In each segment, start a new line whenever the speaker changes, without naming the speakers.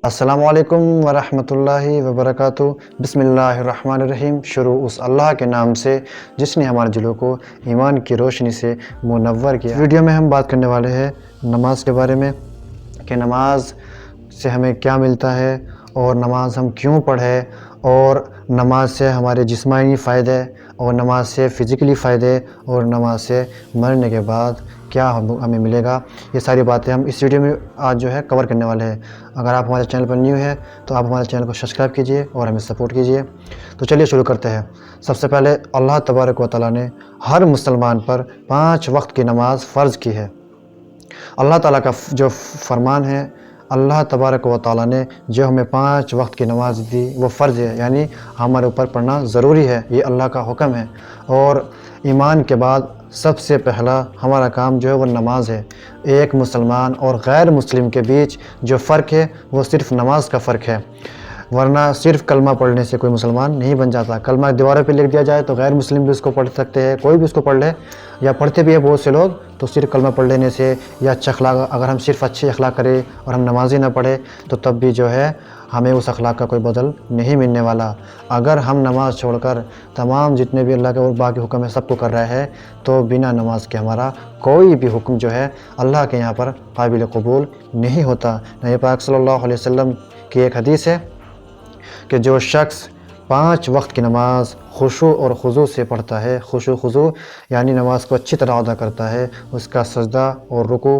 السلام علیکم ورحمۃ اللہ وبرکاتہ۔ بسم اللہ الرحمن الرحیم۔ شروع اس اللہ کے نام سے جس نے ہمارے دلوں کو ایمان کی روشنی سے منور کیا۔ ویڈیو میں ہم بات کرنے والے ہیں نماز کے بارے میں کہ نماز سے ہمیں کیا ملتا ہے اور نماز ہم کیوں پڑھیں، اور نماز سے ہمارے جسمانی فائدے اور نماز سے فزیکلی فائدے اور نماز سے مرنے کے بعد کیا ہمیں ملے گا۔ یہ ساری باتیں ہم اس ویڈیو میں آج جو ہے کور کرنے والے ہیں۔ اگر آپ ہمارے چینل پر نیو ہے تو آپ ہمارے چینل کو سبسکرائب کیجئے اور ہمیں سپورٹ کیجئے۔ تو چلیے شروع کرتے ہیں۔ سب سے پہلے اللہ تبارک و تعالیٰ نے ہر مسلمان پر 5 وقت کی نماز فرض کی ہے۔ اللہ تعالیٰ کا جو فرمان ہے، اللہ تبارک و تعالیٰ نے جو ہمیں 5 وقت کی نماز دی وہ فرض ہے، یعنی ہمارے اوپر پڑھنا ضروری ہے، یہ اللہ کا حکم ہے۔ اور ایمان کے بعد سب سے پہلا ہمارا کام جو ہے وہ نماز ہے۔ ایک مسلمان اور غیر مسلم کے بیچ جو فرق ہے وہ صرف نماز کا فرق ہے، ورنہ صرف کلمہ پڑھنے سے کوئی مسلمان نہیں بن جاتا۔ کلمہ دیواروں پہ لکھ دیا جائے تو غیر مسلم بھی اس کو پڑھ سکتے ہیں، کوئی بھی اس کو پڑھ لے، یا پڑھتے بھی ہیں بہت سے لوگ، تو صرف کلمہ پڑھ لینے سے یا اچھا اخلاق، اگر ہم صرف اچھے اخلاق کریں اور ہم نمازی نہ پڑھیں تو تب بھی جو ہے ہمیں اس اخلاق کا کوئی بدل نہیں ملنے والا۔ اگر ہم نماز چھوڑ کر تمام جتنے بھی اللہ کے اور باقی حکم ہے سب کو کر رہے ہیں تو بنا نماز کے ہمارا کوئی بھی حکم جو ہے اللہ کے یہاں پر قابل قبول نہیں ہوتا۔ نبی پاک صلی اللہ علیہ وسلم کی ایک حدیث ہے کہ جو شخص 5 وقت کی نماز خشوع اور خضوع سے پڑھتا ہے، خشوع خضوع یعنی نماز کو اچھی طرح ادا کرتا ہے، اس کا سجدہ اور رکوع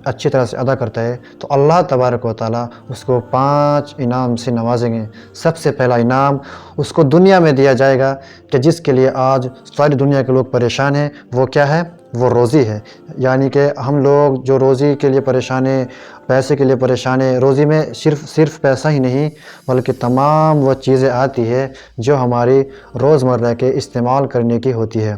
اچھی طرح سے ادا کرتا ہے، تو اللہ تبارک و تعالیٰ اس کو 5 انعام سے نوازیں گے۔ سب سے پہلا انعام اس کو دنیا میں دیا جائے گا کہ جس کے لیے آج ساری دنیا کے لوگ پریشان ہیں، وہ کیا ہے؟ وہ روزی ہے۔ یعنی کہ ہم لوگ جو روزی کے لیے پریشان ہیں، پیسے کے لیے پریشان ہیں، روزی میں صرف پیسہ ہی نہیں بلکہ تمام وہ چیزیں آتی ہے جو ہماری روزمرہ کے استعمال کرنے کی ہوتی ہے،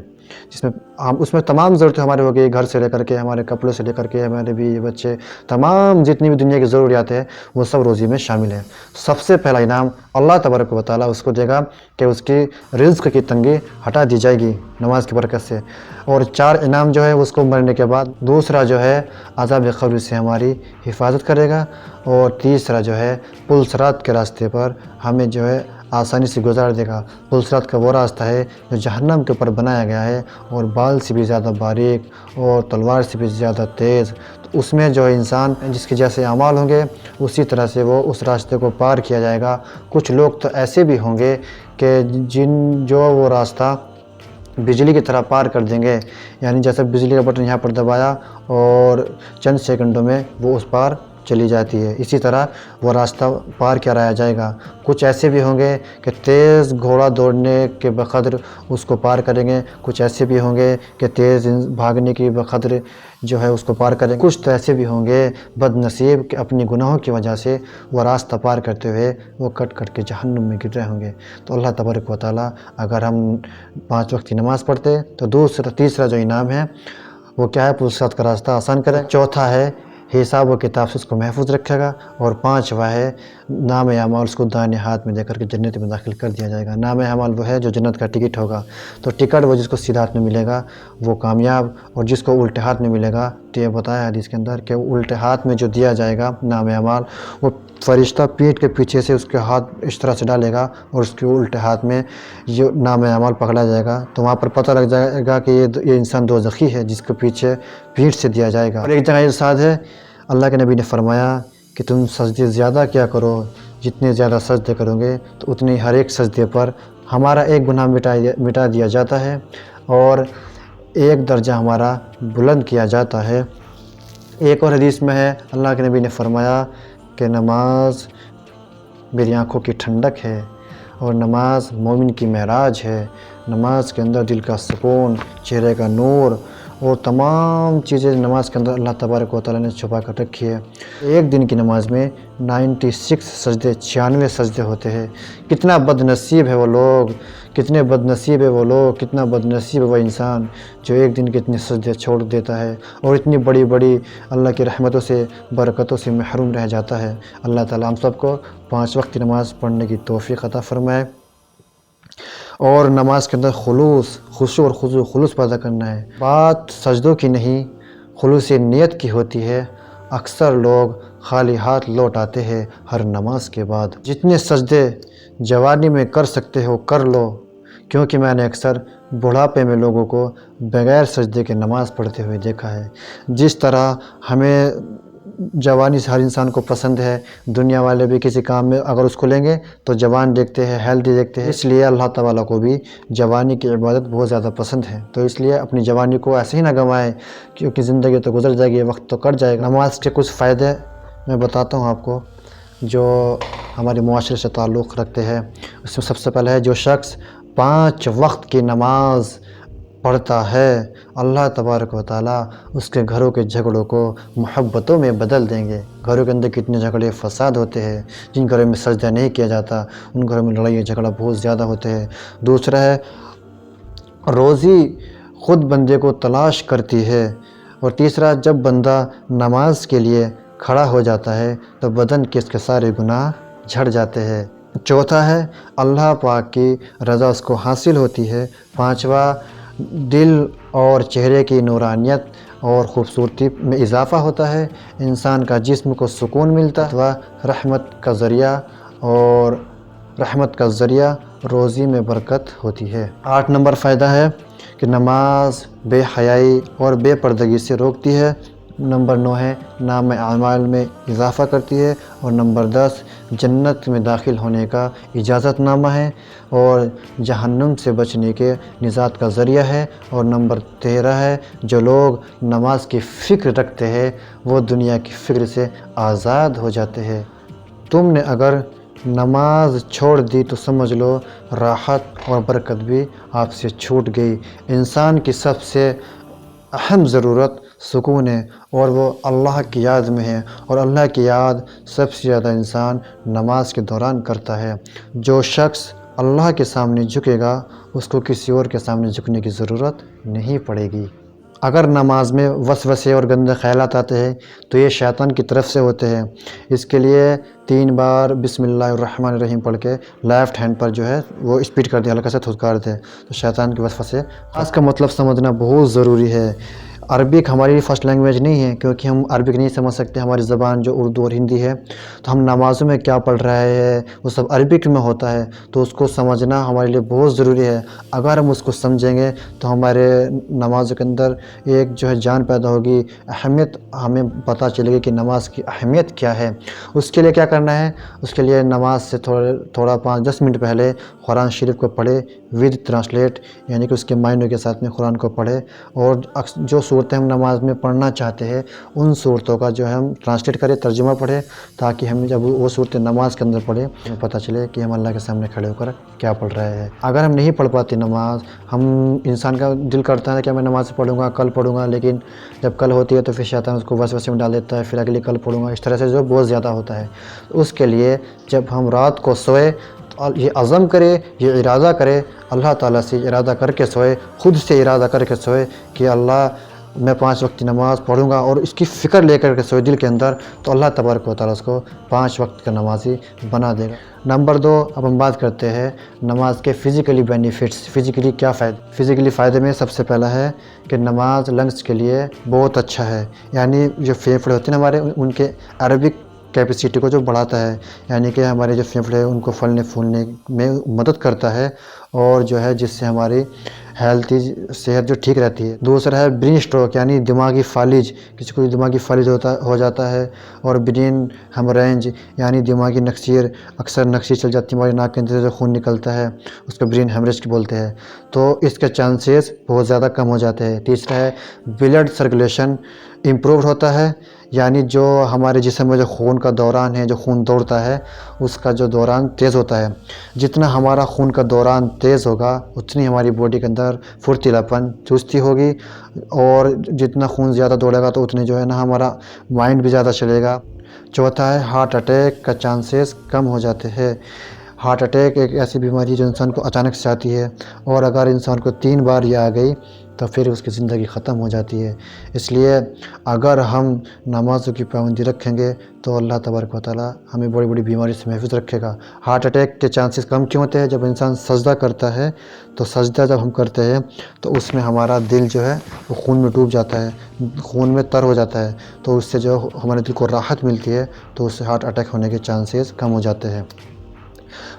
جس میں اس میں تمام ضرورتیں ہمارے ہو گئی، گھر سے لے کر کے ہمارے کپڑوں سے لے کر کے ہمارے بیوی بچے، تمام جتنی بھی دنیا کی ضروریات ہیں وہ سب روزی میں شامل ہیں۔ سب سے پہلا انعام اللہ تبارک و تعالیٰ اس کو دے گا کہ اس کی رزق کی تنگی ہٹا دی جائے گی نماز کی برکت سے۔ اور 4 انعام جو ہے اس کو مرنے کے بعد، دوسرا جو ہے عذاب قبر سے ہماری حفاظت کرے گا، اور تیسرا جو ہے پل صراط کے راستے پر ہمیں جو ہے آسانی سے گزار دے گا۔ پل صراط کا وہ راستہ ہے جو جہنم کے اوپر بنایا گیا ہے، اور بال سے بھی زیادہ باریک اور تلوار سے بھی زیادہ تیز، تو اس میں جو انسان جس کے جیسے اعمال ہوں گے اسی طرح سے وہ اس راستے کو پار کیا جائے گا۔ کچھ لوگ تو ایسے بھی ہوں گے کہ جو وہ راستہ بجلی کی طرح پار کر دیں گے، یعنی جیسے بجلی کا بٹن یہاں پر دبایا اور چند سیکنڈوں میں وہ اس پار چلی جاتی ہے، اسی طرح وہ راستہ پار کرایا جائے گا۔ کچھ ایسے بھی ہوں گے کہ تیز گھوڑا دوڑنے کے بقدر اس کو پار کریں گے، کچھ ایسے بھی ہوں گے کہ تیز بھاگنے کی بقدر جو ہے اس کو پار کریں گے، کچھ تو ایسے بھی ہوں گے بد نصیب کہ اپنی گناہوں کی وجہ سے وہ راستہ پار کرتے ہوئے وہ کٹ کٹ کے جہنم میں گر رہے ہوں گے۔ تو اللہ تبارک و تعالیٰ اگر ہم 5 وقت کی نماز پڑھتے تو تیسرا جو انعام ہے وہ کیا ہے؟ پل صراط کا راستہ آسان کرے۔ چوتھا ہے حساب و کتاب سے اس کو محفوظ رکھے گا، اور 5واں ہے نام اعمال اس کو دائیں ہاتھ میں دے کر کے جنت میں داخل کر دیا جائے گا۔ نام اعمال وہ ہے جو جنت کا ٹکٹ ہوگا، تو ٹکٹ وہ جس کو سیدھے ہاتھ میں ملے گا وہ کامیاب، اور جس کو الٹے ہاتھ میں ملے گا تو یہ بتایا حدیث کے اندر کہ الٹے ہاتھ میں جو دیا جائے گا نام اعمال، وہ فرشتہ پیٹھ کے پیچھے سے اس کے ہاتھ اس طرح سے ڈالے گا اور اس کے الٹے ہاتھ میں یہ نام اعمال پکڑا جائے گا، تو وہاں پر پتہ لگ جائے گا کہ یہ انسان دوزخی ہے جس کے پیچھے پیٹھ سے دیا جائے گا۔ اور ایک جگہ ارشاد ہے، اللہ کے نبی نے فرمایا کہ تم سجدے زیادہ کیا کرو، جتنے زیادہ سجدے کرو گے تو اتنی ہر ایک سجدے پر ہمارا ایک گناہ مٹا دیا جاتا ہے اور ایک درجہ ہمارا بلند کیا جاتا ہے۔ ایک اور حدیث میں ہے، اللہ کے نبی نے فرمایا کہ نماز میری آنکھوں کی ٹھنڈک ہے، اور نماز مومن کی معراج ہے۔ نماز کے اندر دل کا سکون، چہرے کا نور اور تمام چیزیں نماز کے اندر اللہ تبارک و تعالیٰ نے چھپا کر رکھی ہے۔ ایک دن کی نماز میں 96 سجدے، 96 سجدے ہوتے ہیں۔ کتنا بد نصیب ہے وہ لوگ، کتنے بد نصیب ہے وہ لوگ، کتنا بد نصیب ہے وہ انسان جو ایک دن کے اتنے سجدے چھوڑ دیتا ہے اور اتنی بڑی بڑی اللہ کی رحمتوں سے، برکتوں سے محروم رہ جاتا ہے۔ اللہ تعالیٰ ہم سب کو 5 وقت کی نماز پڑھنے کی توفیق عطا فرمائے، اور نماز کے اندر خشوع اور خلوص پیدا کرنا ہے۔ بات سجدوں کی نہیں، خلوص نیت کی ہوتی ہے۔ اکثر لوگ خالی ہاتھ لوٹ آتے ہیں ہر نماز کے بعد۔ جتنے سجدے جوانی میں کر سکتے ہو کر لو، کیونکہ میں نے اکثر بڑھاپے میں لوگوں کو بغیر سجدے کے نماز پڑھتے ہوئے دیکھا ہے۔ جس طرح ہمیں جوانی سے ہر انسان کو پسند ہے، دنیا والے بھی کسی کام میں اگر اس کو لیں گے تو جوان دیکھتے ہیں، ہیلدی دیکھتے ہیں، اس لیے اللہ تعالیٰ کو بھی جوانی کی عبادت بہت زیادہ پسند ہے۔ تو اس لیے اپنی جوانی کو ایسے ہی نہ گنوائیں، کیونکہ زندگی تو گزر جائے گی، وقت تو کٹ جائے گا۔ نماز کے کچھ فائدے میں بتاتا ہوں آپ کو جو ہمارے معاشرے سے تعلق رکھتے ہیں۔ اس میں سب سے پہلے ہے جو شخص 5 وقت کی نماز پڑھتا ہے، اللہ تبارک و تعالیٰ اس کے گھروں کے جھگڑوں کو محبتوں میں بدل دیں گے۔ گھروں کے اندر کتنے جھگڑے فساد ہوتے ہیں، جن گھروں میں سجدہ نہیں کیا جاتا ان گھروں میں لڑائی جھگڑا بہت زیادہ ہوتے ہیں۔ دوسرا ہے روزی خود بندے کو تلاش کرتی ہے۔ اور تیسرا جب بندہ نماز کے لیے کھڑا ہو جاتا ہے تو بدن کے اس کے سارے گناہ جھڑ جاتے ہیں۔ چوتھا ہے اللہ پاک کی رضا اس کو حاصل ہوتی ہے۔ پانچواں دل اور چہرے کی نورانیت اور خوبصورتی میں اضافہ ہوتا ہے، انسان کا جسم کو سکون ملتا ہے، رحمت کا ذریعہ روزی میں برکت ہوتی ہے۔ 8 نمبر فائدہ ہے کہ نماز بے حیائی اور بے پردگی سے روکتی ہے۔ نمبر 9 ہے نام اعمال میں اضافہ کرتی ہے۔ اور نمبر 10 جنت میں داخل ہونے کا اجازت نامہ ہے اور جہنم سے بچنے کے نجات کا ذریعہ ہے۔ اور نمبر 13 ہے جو لوگ نماز کی فکر رکھتے ہیں وہ دنیا کی فکر سے آزاد ہو جاتے ہیں۔ تم نے اگر نماز چھوڑ دی تو سمجھ لو راحت اور برکت بھی آپ سے چھوٹ گئی۔ انسان کی سب سے اہم ضرورت سکون ہے اور وہ اللہ کی یاد میں ہے، اور اللہ کی یاد سب سے زیادہ انسان نماز کے دوران کرتا ہے۔ جو شخص اللہ کے سامنے جھکے گا اس کو کسی اور کے سامنے جھکنے کی ضرورت نہیں پڑے گی۔ اگر نماز میں وسوسے اور گندے خیالات آتے ہیں تو یہ شیطان کی طرف سے ہوتے ہیں۔ اس کے لیے 3 بار بسم اللہ الرحمن الرحیم پڑھ کے لیفٹ ہینڈ پر جو ہے وہ اسپیڈ کر دیں، ہلکا سے تھودکار دیں تو شیطان کے وسوسے۔ اس کا مطلب سمجھنا بہت ضروری ہے۔ عربک ہماری فرسٹ لینگویج نہیں ہے، کیونکہ ہم عربک نہیں سمجھ سکتے، ہماری زبان جو اردو اور ہندی ہے، تو ہم نمازوں میں کیا پڑھ رہے ہیں وہ سب عربک میں ہوتا ہے، تو اس کو سمجھنا ہمارے لیے بہت ضروری ہے۔ اگر ہم اس کو سمجھیں گے تو ہمارے نمازوں کے اندر ایک جو ہے جان پیدا ہوگی، اہمیت ہمیں پتہ چلے گی کہ نماز کی اہمیت کیا ہے۔ اس کے لیے کیا کرنا ہے؟ اس کے لیے نماز سے تھوڑا 5-10 منٹ پہلے قرآن شریف کو پڑھے ود ٹرانسلیٹ، یعنی کہ اس کے معنوں کے ساتھ میں قرآن کو پڑھے، اور جو صورتیں ہم نماز میں پڑھنا چاہتے ہیں ان صورتوں کا جو ہے ہم ٹرانسلیٹ کریں، ترجمہ پڑھیں، تاکہ ہم جب وہ صورتیں نماز کے اندر پڑھیں ہمیں پتہ چلے کہ ہم اللہ کے سامنے کھڑے ہو کر کیا پڑھ رہے ہیں۔ اگر ہم نہیں پڑھ پاتے نماز، انسان کا دل کرتا ہے کہ میں نماز پڑھوں گا، کل پڑھوں گا، لیکن جب کل ہوتی ہے تو پھر شیطان اس کو وسوسے میں ڈال دیتا ہے، پھر اگلی کل پڑھوں گا، اس طرح سے جو بہت زیادہ ہوتا ہے۔ اس کے لیے جب ہم رات کو سوئے یہ عزم کرے، یہ ارادہ کرے، اللہ تعالیٰ سے ارادہ کر کے سوئے، خود سے ارادہ کر کے سوئے کہ اللہ میں 5 وقت کی نماز پڑھوں گا، اور اس کی فکر لے کر کے سوئے دل کے اندر، تو اللہ تبارک و تعالیٰ اس کو 5 وقت کا نمازی بنا دے گا۔ نمبر 2 اب ہم بات کرتے ہیں نماز کے فزیکلی بینیفٹس۔ فزیکلی کیا فائدہ؟ فزیکلی فائدے میں سب سے پہلا ہے کہ نماز لنگس کے لیے بہت اچھا ہے، یعنی جو پھیپھڑے ہوتے ہیں ہمارے ان کے عربک کیپیسٹی کو جو بڑھاتا ہے، یعنی کہ ہمارے جو پھیپھڑے ان کو پھلنے پھولنے میں مدد کرتا ہے، اور جو ہے جس سے ہماری ہیلتھی صحت جو ٹھیک رہتی ہے۔ دوسرا ہے برین اسٹروک، یعنی دماغی فالج، کسی کو دماغی فالج ہو جاتا ہے، اور برین ہیمورینج یعنی دماغی نقصیر، اکثر نقصیر چل جاتی ہے ہماری ناک کے اندر سے خون نکلتا ہے، اس کو برین ہیمریج بولتے ہیں، تو اس کے چانسز بہت زیادہ کم ہو جاتے ہیں۔ تیسرا ہے بلڈ سرکولیشن امپرووڈ ہوتا ہے، یعنی جو ہمارے جسم میں جو خون کا دوران ہے، جو خون دوڑتا ہے اس کا جو دوران تیز ہوتا ہے۔ جتنا ہمارا خون کا دوران تیز ہوگا اتنی ہماری باڈی کے اندر پھرتیلاپن چستی ہوگی، اور جتنا خون زیادہ دوڑے گا تو اتنے جو ہے نا ہمارا مائنڈ بھی زیادہ چلے گا۔ چوتھا ہے ہارٹ اٹیک کا چانسز کم ہو جاتے ہیں۔ ہارٹ اٹیک ایک ایسی بیماری ہے جو انسان کو اچانک سے آتی ہے، اور اگر انسان کو 3 بار یہ آ گئی تو پھر اس کی زندگی ختم ہو جاتی ہے۔ اس لیے اگر ہم نمازوں کی پابندی رکھیں گے تو اللہ تبارک و تعالیٰ ہمیں بڑی بڑی بیماری سے محفوظ رکھے گا۔ ہارٹ اٹیک کے چانسز کم کیوں ہوتے ہیں؟ جب انسان سجدہ کرتا ہے تو سجدہ جب ہم کرتے ہیں تو اس میں ہمارا دل جو ہے وہ خون میں ڈوب جاتا ہے، خون میں تر ہو جاتا ہے، تو اس سے جو ہمارے دل کو راحت ملتی ہے تو اس سے ہارٹ اٹیک ہونے کے چانسز کم ہو جاتے ہیں۔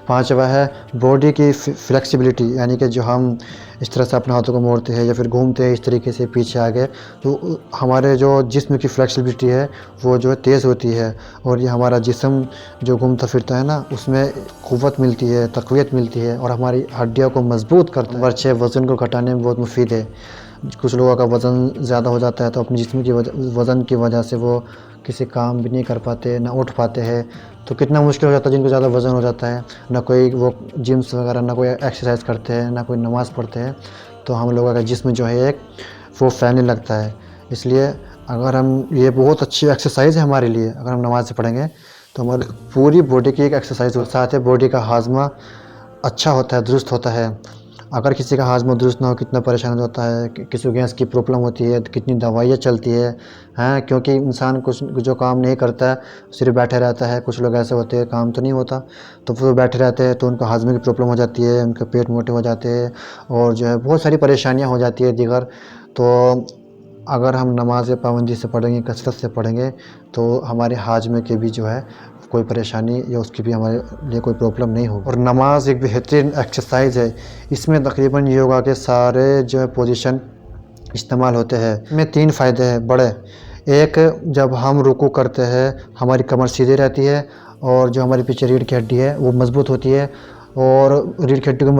پانچواں ہے باڈی کی فلیکسیبلٹی، یعنی کہ جو ہم اس طرح سے اپنے ہاتھوں کو موڑتے ہیں یا پھر گھومتے ہیں اس طریقے سے پیچھے آگے، تو ہمارے جو جسم کی فلیکسیبلٹی ہے وہ جو ہے تیز ہوتی ہے، اور یہ ہمارا جسم جو گھومتا پھرتا ہے نا اس میں قوت ملتی ہے، تقویت ملتی ہے، اور ہماری ہڈیوں کو مضبوط کرتا ہے۔ نمبر 6، وزن کو گھٹانے میں بہت مفید ہے۔ کچھ لوگوں کا وزن زیادہ ہو جاتا ہے تو اپنے جسم کی وزن کی وجہ سے وہ کسی کام بھی نہیں کر پاتے، نہ اٹھ پاتے ہیں، تو کتنا مشکل ہو جاتا ہے جن کو زیادہ وزن ہو جاتا ہے، نہ کوئی وہ جمس وغیرہ، نہ کوئی ایکسرسائز کرتے ہیں، نہ کوئی نماز پڑھتے ہیں، تو ہم لوگوں کا جسم جو ہے ایک وہ پھیلنے لگتا ہے۔ اس لیے اگر ہم، یہ بہت اچھی ایکسرسائز ہے ہمارے لیے، اگر ہم نماز سے پڑھیں گے تو ہماری پوری باڈی کی ایک ایکسرسائز ہوتی ہے، ساتھ ہے باڈی کا ہاضمہ اچھا ہوتا ہے، درست ہوتا ہے۔ اگر کسی کا ہاضمہ درست نہ ہو کتنا پریشان ہوتا ہے، کسی کو گیس کی پرابلم ہوتی ہے، کتنی دوائیاں چلتی ہے ہیں، کیونکہ انسان کچھ جو کام نہیں کرتا ہے صرف بیٹھے رہتا ہے۔ کچھ لوگ ایسے ہوتے ہیں کام تو نہیں ہوتا تو وہ بیٹھے رہتے ہیں، تو ان کو ہاضمے کی پرابلم ہو جاتی ہے، ان کے پیٹ موٹے ہو جاتے ہیں، اور جو ہے بہت ساری پریشانیاں ہو جاتی ہے دیگر۔ تو اگر ہم نماز پابندی سے پڑھیں گے، کثرت سے پڑھیں گے، تو ہمارے ہاضمے کے بھی جو ہے کوئی پریشانی یا اس کی بھی ہمارے لیے کوئی پرابلم نہیں ہوگی۔ اور نماز ایک بہترین ایکسرسائز ہے، اس میں تقریباً یوگا کے سارے جو ہے پوزیشن استعمال ہوتے ہیں۔ اس میں 3 فائدے ہیں بڑے۔ ایک، جب ہم رکوع کرتے ہیں ہماری کمر سیدھی رہتی ہے، اور جو ہماری پیچھے ریڑھ کی ہڈی ہے وہ مضبوط ہوتی ہے، اور ریڑھ کی ہڈی کو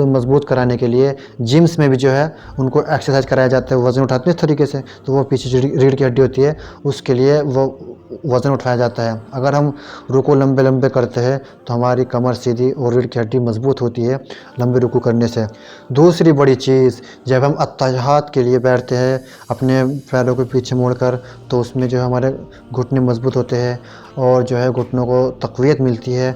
مضبوط کرانے کے لیے جمس میں بھی جو ہے ان کو ایکسرسائز کرایا جاتا ہے، وزن اٹھاتے ہیں اس طریقے سے، تو وہ پیچھے ریڑھ کی ہڈی ہوتی ہے اس کے لیے وہ وزن اٹھایا جاتا ہے۔ اگر ہم رکوع لمبے لمبے کرتے ہیں تو ہماری کمر سیدھی اور ریڑھ کی ہڈی مضبوط ہوتی ہے لمبے رکوع کرنے سے۔ دوسری بڑی چیز، جب ہم اتحیات کے لیے بیٹھتے ہیں اپنے پیروں کو پیچھے موڑ کر، تو اس میں جو ہے ہمارے گھٹنے مضبوط ہوتے ہیں، اور جو ہے گھٹنوں کو تقویت ملتی ہے۔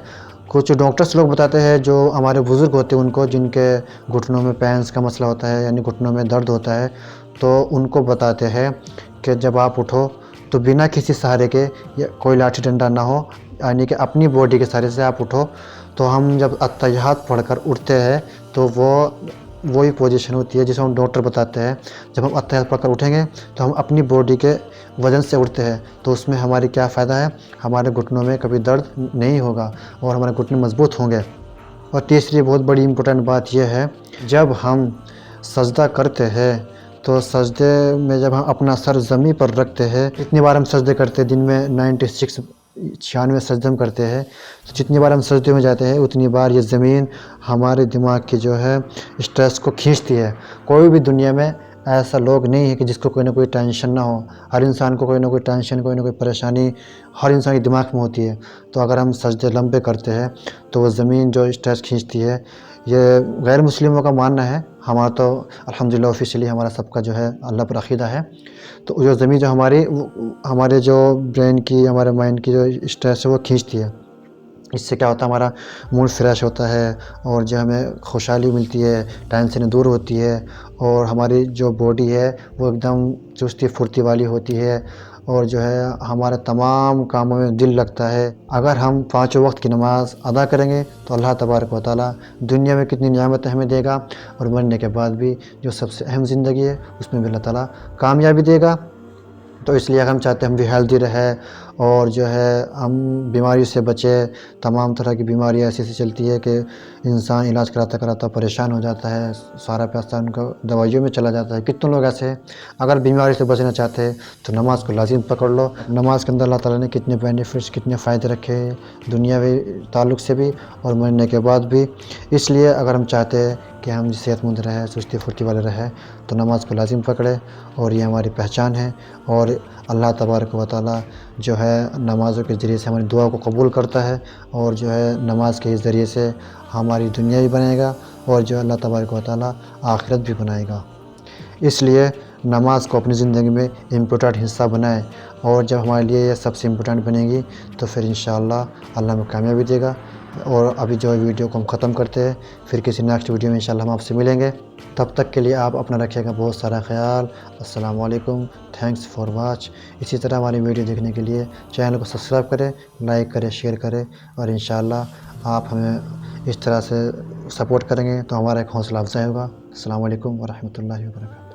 کچھ ڈاکٹرس لوگ بتاتے ہیں جو ہمارے بزرگ ہوتے ہیں ان کو، جن کے گھٹنوں میں پینس کا مسئلہ ہوتا ہے، یعنی گھٹنوں میں درد ہوتا ہے، تو ان کو بتاتے ہیں کہ جب آپ اٹھو تو بنا کسی سہارے کے، یا کوئی لاٹھی ڈنڈا نہ ہو، یعنی کہ اپنی باڈی کے سہارے سے آپ اٹھو۔ تو ہم جب اتحیات پڑھ کر اٹھتے ہیں تو وہی پوزیشن ہوتی ہے جسے ہم ڈاکٹر بتاتے ہیں۔ جب ہم اتحیات پڑھ کر اٹھیں گے تو ہم اپنی باڈی کے وزن سے اٹھتے ہیں، تو اس میں ہماری کیا فائدہ ہے، ہمارے گھٹنوں میں کبھی درد نہیں ہوگا اور ہمارے گھٹنے مضبوط ہوں گے۔ اور تیسری بہت بڑی امپورٹنٹ بات یہ ہے، جب ہم سجدہ کرتے ہیں تو سجدے میں جب ہم اپنا سر زمین پر رکھتے ہیں، اتنی بار ہم سجدے کرتے ہیں دن میں 96 سجدے ہم کرتے ہیں، تو جتنی بار ہم سجدے میں جاتے ہیں اتنی بار یہ زمین ہمارے دماغ کی جو ہے اسٹریس کو کھینچتی ہے۔ کوئی بھی دنیا میں ایسا لوگ نہیں ہے کہ جس کو کوئی نہ کوئی ٹینشن نہ ہو، ہر انسان کو کوئی نہ کوئی ٹینشن، کوئی نہ کوئی پریشانی ہر انسان کے دماغ میں ہوتی ہے۔ تو اگر ہم سجدے لمبے کرتے ہیں تو وہ زمین جو اسٹریس کھینچتی ہے، یہ غیر مسلموں کا ماننا ہے، ہمارا تو الحمدللہ آفیشلی ہمارا سب کا جو ہے اللہ پر عقیدہ ہے۔ تو جو زمین جو ہمارے جو برین کی، ہمارے مائنڈ کی جو اسٹریس ہے وہ کھینچتی ہے۔ اس سے کیا ہوتا ہے، ہمارا موڈ فریش ہوتا ہے، اور جو ہمیں خوشحالی ملتی ہے، ٹینشن دور ہوتی ہے، اور ہماری جو باڈی ہے وہ ایک دم چستی پھرتی والی ہوتی ہے، اور جو ہے ہمارے تمام کاموں میں دل لگتا ہے۔ اگر ہم 5 وقت کی نماز ادا کریں گے تو اللہ تبارک و تعالیٰ دنیا میں کتنی نعمتیں ہمیں دے گا، اور مرنے کے بعد بھی جو سب سے اہم زندگی ہے اس میں بھی اللہ تعالیٰ کامیابی دے گا۔ تو اس لیے اگر ہم چاہتے ہیں ہم بھی ہیلدی رہے، اور جو ہے ہم بیماری سے بچے، تمام طرح کی بیماریاں ایسی چلتی ہے کہ انسان علاج کراتا کراتا پریشان ہو جاتا ہے، سارا پیسہ ان کو دوائیوں میں چلا جاتا ہے۔ کتنے لوگ ایسے ہیں، اگر بیماری سے بچنا چاہتے ہیں تو نماز کو لازم پکڑ لو۔ نماز کے اندر اللہ تعالیٰ نے کتنے بینیفٹس، کتنے فائدے رکھے ہیں، دنیاوی تعلق سے بھی اور مرنے کے بعد بھی۔ اس لیے اگر ہم چاہتے ہیں کہ ہم صحت مند رہیں، چستی پھرتی والے رہیں، تو نماز کو لازم پکڑے، اور یہ ہماری پہچان ہے۔ اور اللہ تبارک و تعالیٰ جو ہے نمازوں کے ذریعے سے ہماری دعا کو قبول کرتا ہے، اور جو ہے نماز کے ذریعے سے ہماری دنیا بھی بنائے گا، اور جو اللہ تبارک و تعالیٰ آخرت بھی بنائے گا۔ اس لیے نماز کو اپنی زندگی میں امپورٹنٹ حصہ بنائیں، اور جب ہمارے لیے یہ سب سے امپورٹنٹ بنے گی تو پھر انشاءاللہ اللہ ہمیں کامیابی دے گا۔ اور ابھی جو ویڈیو کو ہم ختم کرتے ہیں، پھر کسی نیکسٹ ویڈیو میں انشاءاللہ ہم آپ سے ملیں گے۔ تب تک کے لیے آپ اپنا رکھیے گا بہت سارا خیال. السلام علیکم. Thanks for watch. اسی طرح ہماری ویڈیو دیکھنے کے لیے چینل کو سبسکرائب کریں، لائک کریں، شیئر کریں، اور انشاءاللہ آپ ہمیں اس طرح سے سپورٹ کریں گے تو ہمارا ایک حوصلہ افزائی ہوگا. السلام علیکم ورحمۃ اللہ وبرکاتہ.